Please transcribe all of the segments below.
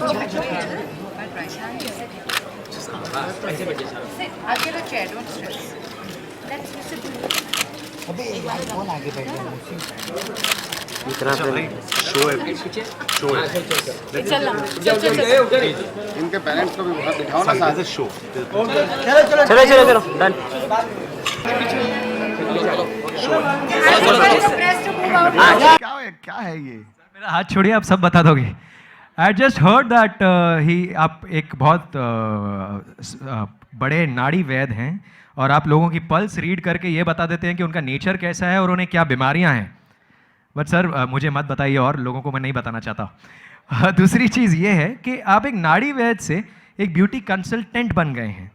I'll get a chair, don't stress. Let's sit. अबे यार कौन आगे बैठ गया मुझसे? चल इनके पेरेंट्स को भी बिठाओ ना साथ। शो चलो डन। क्या है ये? मेरा हाथ छोड़िए, आप सब बता दोगे। I just heard that he आप एक बहुत बड़े नाड़ी वैद हैं और आप लोगों की पल्स रीड करके ये बता देते हैं कि उनका नेचर कैसा है और उन्हें क्या बीमारियां हैं। बट सर मुझे मत बताइए, और लोगों को मैं नहीं बताना चाहता। दूसरी चीज़ ये है कि आप एक नाड़ी वैद से एक ब्यूटी कंसल्टेंट बन गए हैं।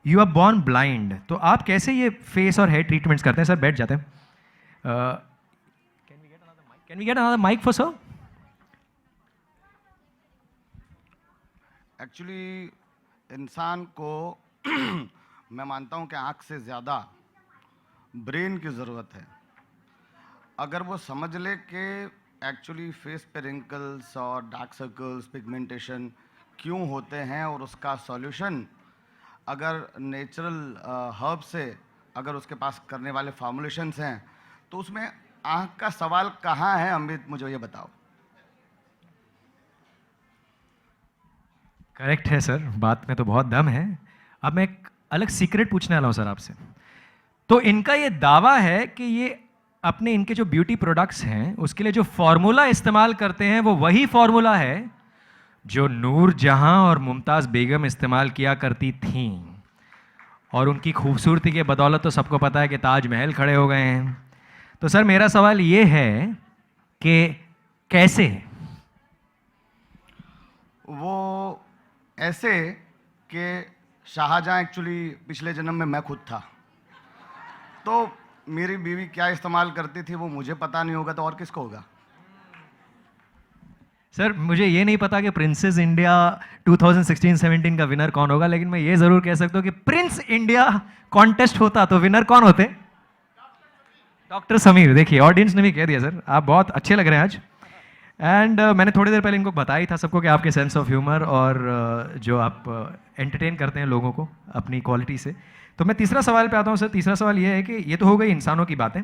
यू आर बॉर्न ब्लाइंड, तो आप कैसे ये फेस और हेयर ट्रीटमेंट्स करते हैं? सर बैठ जाते हैं। Can we get another mic for sir? Actually इंसान को मैं मानता हूं कि आँख से ज़्यादा ब्रेन की ज़रूरत है। अगर वो समझ ले कि एक्चुअली फेस पे रिंकल्स और डार्क सर्कल्स, पिगमेंटेशन क्यों होते हैं और उसका सॉल्यूशन अगर नेचुरल हर्ब से अगर उसके पास करने वाले फार्मुलेशंस हैं, तो उसमें आँख का सवाल कहाँ है? अमित मुझे ये बताओ। करेक्ट है सर, बात में तो बहुत दम है। अब मैं एक अलग सीक्रेट पूछने वाला हूँ सर आपसे। तो इनका ये दावा है कि ये अपने इनके जो ब्यूटी प्रोडक्ट्स हैं उसके लिए जो फॉर्मूला इस्तेमाल करते हैं वो वही फॉर्मूला है जो नूर जहां और मुमताज़ बेगम इस्तेमाल किया करती थीं, और उनकी खूबसूरती के बदौलत तो सबको पता है कि ताजमहल खड़े हो गए हैं। तो सर मेरा सवाल ये है कि कैसे? वो ऐसे कि शाहजहां एक्चुअली पिछले जन्म में मैं खुद था, तो मेरी बीवी क्या इस्तेमाल करती थी वो मुझे पता नहीं होगा तो और किसको होगा? सर मुझे ये नहीं पता कि प्रिंसेस इंडिया 2016-17 का विनर कौन होगा, लेकिन मैं ये जरूर कह सकता हूँ कि प्रिंस इंडिया कॉन्टेस्ट होता तो विनर कौन होते? डॉक्टर समीर। देखिए ऑडियंस ने भी कह दिया सर, आप बहुत अच्छे लग रहे हैं आज। एंड मैंने थोड़ी देर पहले इनको बताया था सबको कि आपके सेंस ऑफ ह्यूमर और जो आप एंटरटेन करते हैं लोगों को अपनी क्वालिटी से। तो मैं तीसरा सवाल पे आता हूँ सर। तीसरा सवाल ये है कि ये तो हो गई इंसानों की बातें।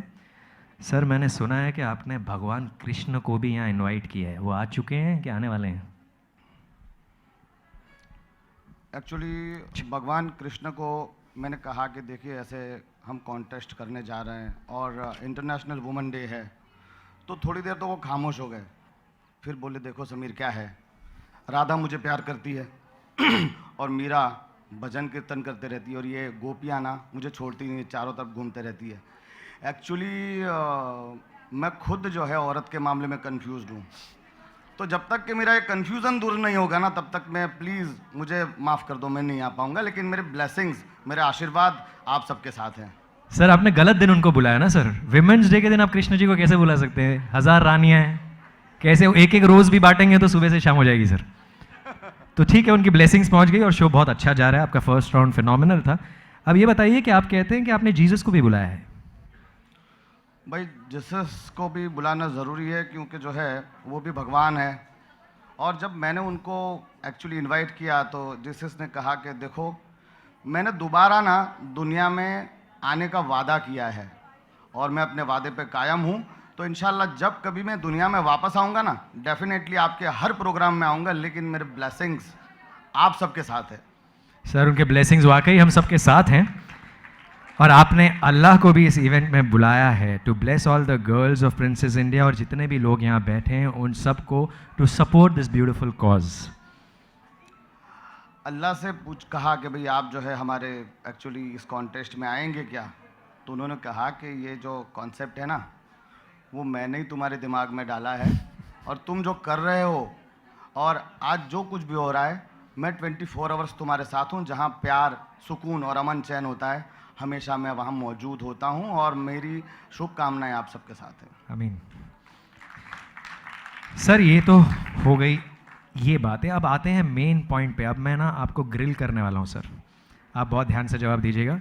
सर मैंने सुना है कि आपने भगवान कृष्ण को भी यहाँ इनवाइट किया है, वो आ चुके हैं कि आने वाले हैं? एक्चुअली भगवान कृष्ण को मैंने कहा कि देखिए ऐसे हम कॉन्टेस्ट करने जा रहे हैं और इंटरनेशनल वुमेन डे है, तो थोड़ी देर तो वो खामोश हो गए। फिर बोले देखो समीर क्या है, राधा मुझे प्यार करती है और मीरा भजन कीर्तन करते रहती है और ये गोपियाँ ना मुझे छोड़ती नहीं, चारों तरफ घूमते रहती है। एक्चुअली मैं खुद जो है औरत के मामले में कंफ्यूज्ड हूँ, तो जब तक कि मेरा ये कंफ्यूजन दूर नहीं होगा ना तब तक मैं प्लीज़ मुझे माफ़ कर दो, मैं नहीं आ पाऊँगा। लेकिन मेरे ब्लेसिंग्स, मेरे आशीर्वाद आप सबके साथ हैं। सर आपने गलत दिन उनको बुलाया ना सर। विमेंस डे के दिन आप कृष्ण जी को कैसे बुला सकते हैं? 1000 रानियाँ हैं, कैसे एक एक रोज़ भी बांटेंगे तो सुबह से शाम हो जाएगी सर। तो ठीक है, उनकी ब्लेसिंग्स पहुंच गई और शो बहुत अच्छा जा रहा है। आपका फर्स्ट राउंड फिनोमिनल था। अब ये बताइए कि आप कहते हैं कि आपने जीसस को भी बुलाया है। भाई जीसस को भी बुलाना ज़रूरी है क्योंकि जो है वो भी भगवान है। और जब मैंने उनको एक्चुअली इनवाइट किया तो जीसस ने कहा कि देखो मैंने दोबारा ना दुनिया में आने का वादा किया है और मैं अपने वादे पे कायम हूँ। तो इंशाल्लाह जब कभी मैं दुनिया में वापस आऊँगा ना डेफिनेटली आपके हर प्रोग्राम में आऊँगा, लेकिन मेरे ब्लेसिंग्स आप सबके साथ है। सर उनके ब्लेसिंग्स वाकई हम सबके साथ हैं, और आपने अल्लाह को भी इस इवेंट में बुलाया है to bless all the girls of Princess India, और जितने भी लोग यहाँ बैठे हैं उन सबको to support this beautiful cause. अल्लाह से कहा कि भाई आप जो है हमारे एक्चुअली इस कॉन्टेस्ट में आएंगे क्या? तो उन्होंने कहा कि ये जो कॉन्सेप्ट है ना वो मैंने ही तुम्हारे दिमाग में डाला है और तुम जो कर रहे हो और आज जो कुछ भी हो रहा है मैं 24 आवर्स तुम्हारे साथ हूँ। जहाँ प्यार, सुकून और अमन चैन होता है हमेशा मैं वहाँ मौजूद होता हूँ और मेरी शुभकामनाएं आप सबके साथ हैं। आमीन। सर ये तो हो गई ये बातें, अब आते हैं मेन पॉइंट पे। अब मैं ना आपको ग्रिल करने वाला हूँ सर, आप बहुत ध्यान से जवाब दीजिएगा।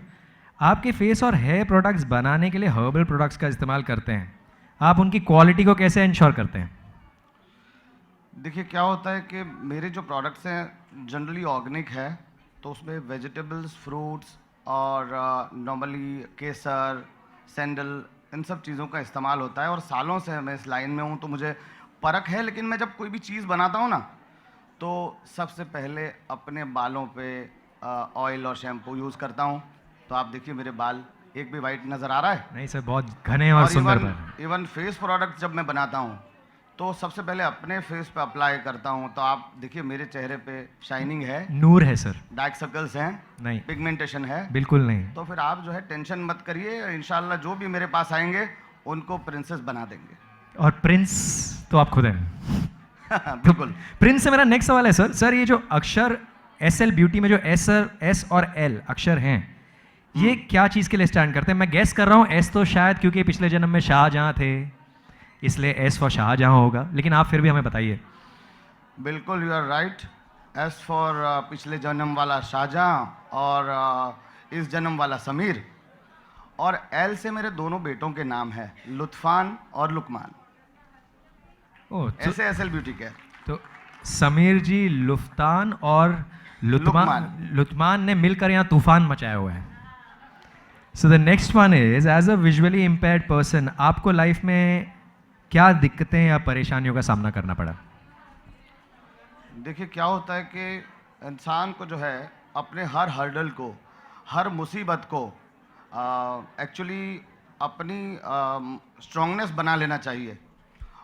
आपके फेस और हेयर प्रोडक्ट्स बनाने के लिए हर्बल प्रोडक्ट्स का इस्तेमाल करते हैं, आप उनकी क्वालिटी को कैसे इंश्योर करते हैं? देखिए क्या होता है कि मेरे जो प्रोडक्ट्स हैं जनरली ऑर्गेनिक है, तो उसमें वेजिटेबल्स, फ्रूट्स और नॉर्मली केसर, सैंडल, इन सब चीज़ों का इस्तेमाल होता है। और सालों से मैं इस लाइन में हूँ तो मुझे परख है। लेकिन मैं जब कोई भी चीज़ बनाता हूँ ना, तो सबसे पहले अपने बालों पे ऑयल और शैम्पू यूज़ करता हूँ। तो आप देखिए मेरे बाल एक भी वाइट नज़र आ रहा है। नहीं सर, बहुत घने और सुंदर बाल। इवन फेस प्रोडक्ट जब मैं बनाता हूँ तो सबसे पहले अपने फेस पे अप्लाई करता हूँ। तो आप देखिए मेरे चेहरे पे शाइनिंग है, नूर है सर। डार्क सर्कल्स हैं, नहीं, पिगमेंटेशन है। बिल्कुल नहीं। तो फिर आप जो है टेंशन मत करिए, इंशाल्लाह जो भी मेरे पास आएंगे उनको प्रिंसेस बना देंगे। और प्रिंस तो आप खुद हैं। बिल्कुल। प्रिंस से मेरा नेक्स्ट सवाल है सर। सर ये जो अक्षर SL ब्यूटी में जो एस और L अक्षर हैं, ये क्या चीज़ के लिए स्टैंड करते हैं? मैं गेस कर रहा हूँ S तो शायद क्योंकि पिछले जन्म में शाहजहां थे, इसलिए S फॉर शाहजहां होगा, लेकिन आप फिर भी हमें बताइए। बिल्कुल, you are right. As for पिछले जन्म वाला शाहजहां और इस जन्म वाला समीर। और L से मेरे दोनों बेटों के नाम है, लुत्फान और लुकमान। ओह, ऐसे SL ब्यूटी के। तो समीर जी, लुफ्तान और लुत्मान ने मिलकर यहाँ तूफान मचाया हुआ है। So the next one is, as a visually impaired person, आपको लाइफ में क्या दिक्कतें या परेशानियों का सामना करना पड़ा? देखिए क्या होता है कि इंसान को जो है अपने हर हर्डल को, हर मुसीबत को एक्चुअली अपनी स्ट्रांगनेस बना लेना चाहिए।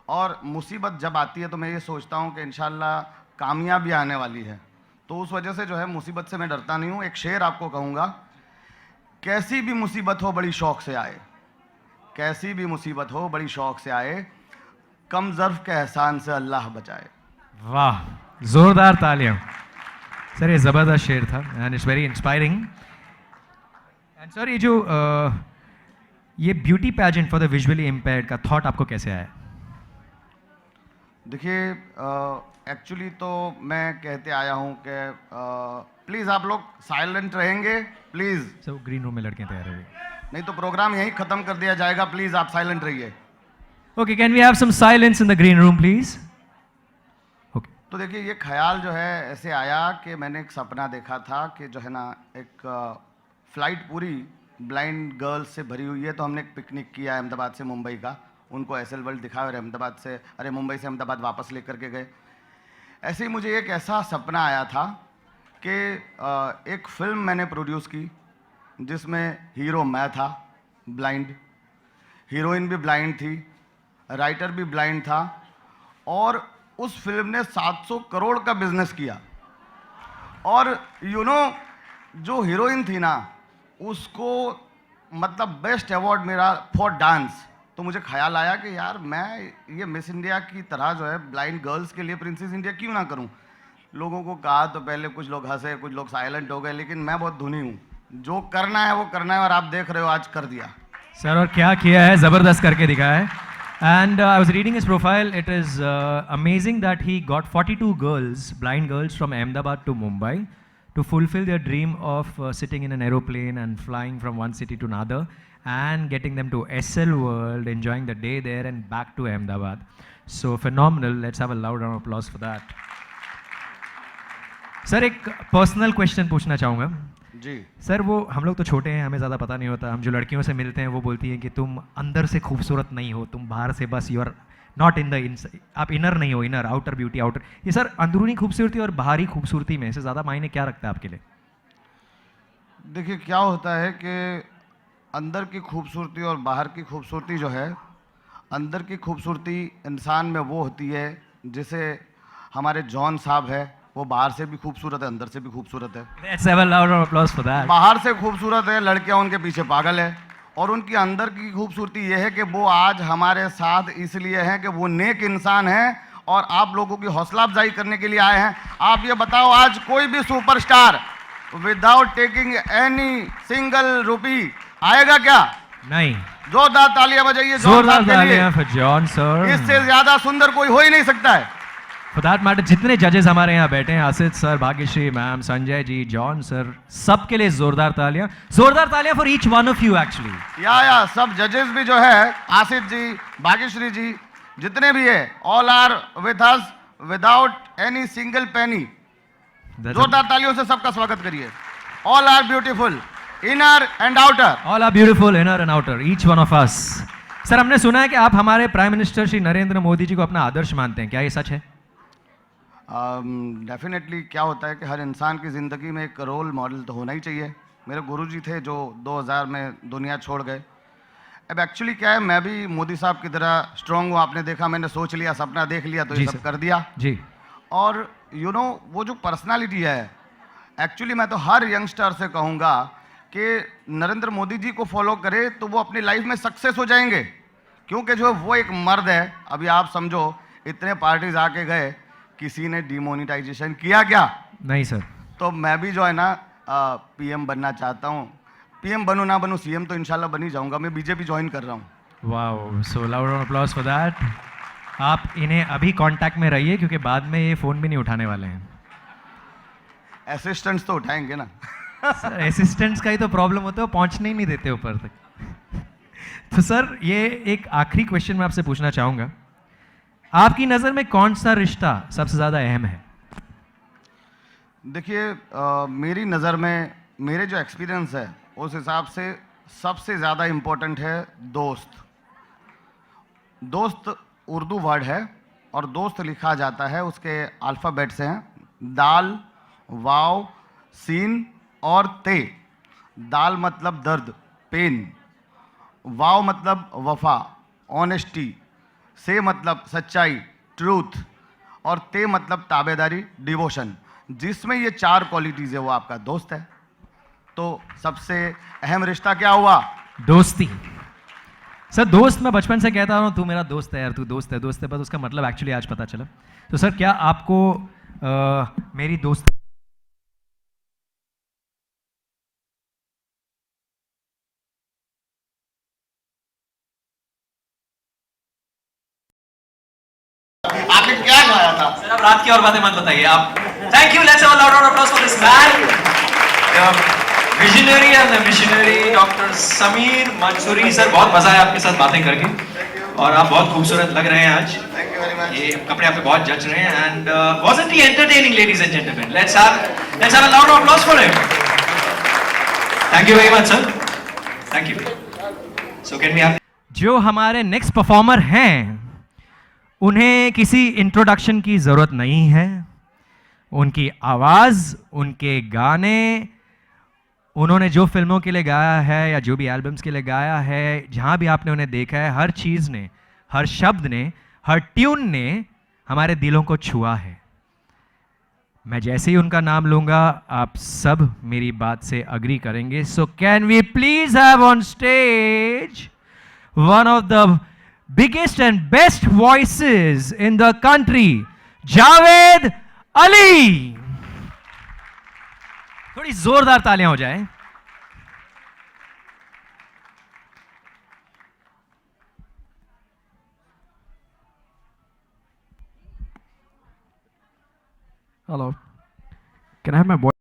और मुसीबत जब आती है तो मैं ये सोचता हूँ कि इंशाल्लाह कामयाबी आने वाली है। तो उस वजह से जो है मुसीबत से मैं डरता नहीं हूँ। एक शेर आपको कहूँगा, कैसी भी मुसीबत हो बड़ी शौक से आए, कैसी भी मुसीबत हो बड़ी शौक से आए, कम ज़र्फ के एहसान से अल्लाह बचाए। वाह, जोरदार तालियां सर, ये ज़बरदस्त शेर था and it's very inspiring. And sir ये जो ये beauty pageant for the visually impaired का थॉट आपको कैसे आया? देखिए एक्चुअली तो मैं कहते आया हूँ कि प्लीज़ आप लोग साइलेंट रहेंगे, प्लीज़। सर ग्रीन रूम में लड़के तैयार हैं। नहीं तो प्रोग्राम यहीं ख़त्म कर दिया जाएगा। प्लीज़ आप साइलेंट रहिए। Okay, can we have some silence in the green room please? Okay. तो देखिए ये ख्याल जो है ऐसे आया कि मैंने एक सपना देखा था कि जो है ना एक फ़्लाइट पूरी ब्लाइंड गर्ल्स से भरी हुई है। तो हमने एक पिकनिक किया अहमदाबाद से मुंबई का, उनको SL वर्ल्ड दिखाया और मुंबई से अहमदाबाद वापस लेकर के गए। ऐसे ही मुझे एक ऐसा सपना आया था कि एक फ़िल्म मैंने प्रोड्यूस की जिसमें हीरो मैं था ब्लाइंड, हीरोइन भी ब्लाइंड थी, राइटर भी ब्लाइंड था, और उस फिल्म ने 700 करोड़ का बिजनेस किया। और जो हीरोइन थी ना, उसको मतलब बेस्ट अवार्ड मेरा फॉर डांस। तो मुझे ख्याल आया कि यार मैं ये मिस इंडिया की तरह जो है ब्लाइंड गर्ल्स के लिए प्रिंसेस इंडिया क्यों ना करूं। लोगों को कहा तो पहले कुछ लोग हंसे, कुछ लोग साइलेंट हो गए, लेकिन मैं बहुत धुनी हूँ। जो करना है वो करना है, और आप देख रहे हो आज कर दिया सर। और क्या किया है, ज़बरदस्त करके दिखाया है। And I was reading his profile, it is amazing that he got 42 girls, blind girls from Ahmedabad to Mumbai to fulfill their dream of sitting in an aeroplane and flying from one city to another and getting them to SL World, enjoying the day there and back to Ahmedabad. So phenomenal. Let's have a loud round of applause for that. Sir एक personal question पूछना चाहूँगा जी। Sir वो हम लोग तो छोटे हैं, हमें ज़्यादा पता नहीं होता। हम जो लड़कियों से मिलते हैं वो बोलती हैं कि तुम अंदर से खूबसूरत नहीं हो, तुम बाहर से बस, you are not in the आप इनर नहीं हो, इनर आउटर ब्यूटी आउटर। ये सर अंदरूनी खूबसूरती और बाहरी खूबसूरती में से ज़्यादा मायने क्या रखता है आपके लिए? देखिए क्या होता है कि अंदर की खूबसूरती और बाहर की खूबसूरती जो है, अंदर की खूबसूरती इंसान में वो होती है जैसे हमारे जॉन साहब है, वो बाहर से भी खूबसूरत है, अंदर से भी खूबसूरत है। Let's have a loud round of applause for that. बाहर से खूबसूरत है, लड़कियां उनके पीछे पागल है, और उनकी अंदर की खूबसूरती ये है कि वो आज हमारे साथ इसलिए हैं कि वो नेक इंसान हैं और आप लोगों की हौसला अफजाई करने के लिए आए हैं। आप ये बताओ, आज कोई भी superstar without taking any single rupee आएगा क्या? नहीं। जोरदार तालियां बजाइए जोरदार तालियां for John sir. इससे ज्यादा सुंदर कोई हो ही नहीं सकता है। For that matter, जितने जजेस हमारे यहाँ बैठे हैं, Asif sir, Bhagyashree ma'am, Sanjay ji, John sir, सबके लिए जोरदार तालियां for each one of you actually. या सब जजेस भी जो है, आसिफ जी, भाग्यश्री जी, जितने भी है, all are with us without any single penny. जोरदार तालियों से सबका स्वागत करिए। All are beautiful, inner and outer. All are beautiful inner and outer, each one of us. Sir, हमने सुना है कि आप हमारे प्राइम मिनिस्टर श्री नरेंद्र मोदी जी को अपना आदर्श मानते हैं, क्या ये सच है? डेफिनेटली क्या होता है कि हर इंसान की ज़िंदगी में एक रोल मॉडल तो होना ही चाहिए। मेरे गुरुजी थे जो 2000 में दुनिया छोड़ गए। अब एक्चुअली क्या है, मैं भी मोदी साहब की तरह स्ट्रांग हूँ। आपने देखा, मैंने सोच लिया, सपना देख लिया, तो ये सब कर दिया जी। और वो जो पर्सनालिटी है, एक्चुअली मैं तो हर यंगस्टर से कहूँगा कि नरेंद्र मोदी जी को फॉलो करे तो वो अपनी लाइफ में सक्सेस हो जाएंगे। क्योंकि जो वो एक मर्द है, अभी आप समझो इतने पार्टीज आके गए, किसी ने डिमोनिटाइजेशन किया क्या? नहीं सर। तो मैं भी जो है ना पीएम बनना चाहता हूँ। पीएम बनूँ ना बनूँ, सीएम तो इंशाल्लाह बन ही जाऊँगा। मैं बीजेपी ज्वाइन कर रहा हूँ। Wow, so loud applause for that. आप इन्हें अभी कांटेक्ट में रहिए क्योंकि बाद में ये फ़ोन भी नहीं उठाने वाले हैं। असिस्टेंट्स तो उठाएंगे ना। सर, असिस्टेंट्स का ही तो प्रॉब्लम होता है, वो पहुंचने ही नहीं देते ऊपर तक। तो सर, ये एक आखिरी क्वेश्चन मैं आपसे पूछना चाहूँगा, आपकी नज़र में कौन सा रिश्ता सबसे ज़्यादा अहम है? देखिए, मेरी नज़र में मेरे जो एक्सपीरियंस है उस हिसाब से सबसे ज़्यादा इम्पोर्टेंट है दोस्त। दोस्त उर्दू वर्ड है और दोस्त लिखा जाता है, उसके अल्फ़ाबेट से हैं, दाल, वाव, सीन और ते। दाल मतलब दर्द, पेन। वाव मतलब वफा, ऑनेस्टी। से मतलब सच्चाई, ट्रूथ। और ते मतलब ताबेदारी, डिवोशन। जिसमें ये 4 क्वालिटीज़ है वो आपका दोस्त है। तो सबसे अहम रिश्ता क्या हुआ? दोस्ती। सर, दोस्त मैं बचपन से कहता हूँ, तू मेरा दोस्त है यार, तू दोस्त है, दोस्त है, पर उसका मतलब एक्चुअली आज पता चला। तो सर, क्या आपको मेरी दोस्त आपने क्या गाया था? सर, अब रात की और बातें मत बताइए आप। Thank you, let's have a loud applause for this man, visionary and missionary doctor Sameer Mansuri. Sir, बहुत मजा आया आपके साथ बातें करके और आप बहुत खूबसूरत लग रहे हैं आज। Thank you very much. ये कपड़े आप पे बहुत जच रहे हैं and wasn't he entertaining ladies and gentleman? Let's have a loud applause for him. Thank you very much sir, thank you. So can we have जो हमारे नेक्स्ट परफॉर्मर हैं, उन्हें किसी इंट्रोडक्शन की ज़रूरत नहीं है। उनकी आवाज़, उनके गाने, उन्होंने जो फिल्मों के लिए गाया है या जो भी एल्बम्स के लिए गाया है, जहाँ भी आपने उन्हें देखा है, हर चीज़ ने, हर शब्द ने, हर ट्यून ने हमारे दिलों को छुआ है। मैं जैसे ही उनका नाम लूँगा, आप सब मेरी बात से अग्री करेंगे। So can we please have on stage one of the biggest and best voices in the country, Javed Ali. थोड़ी जोरदार तालियां हो जाए। Hello, can I have my voice?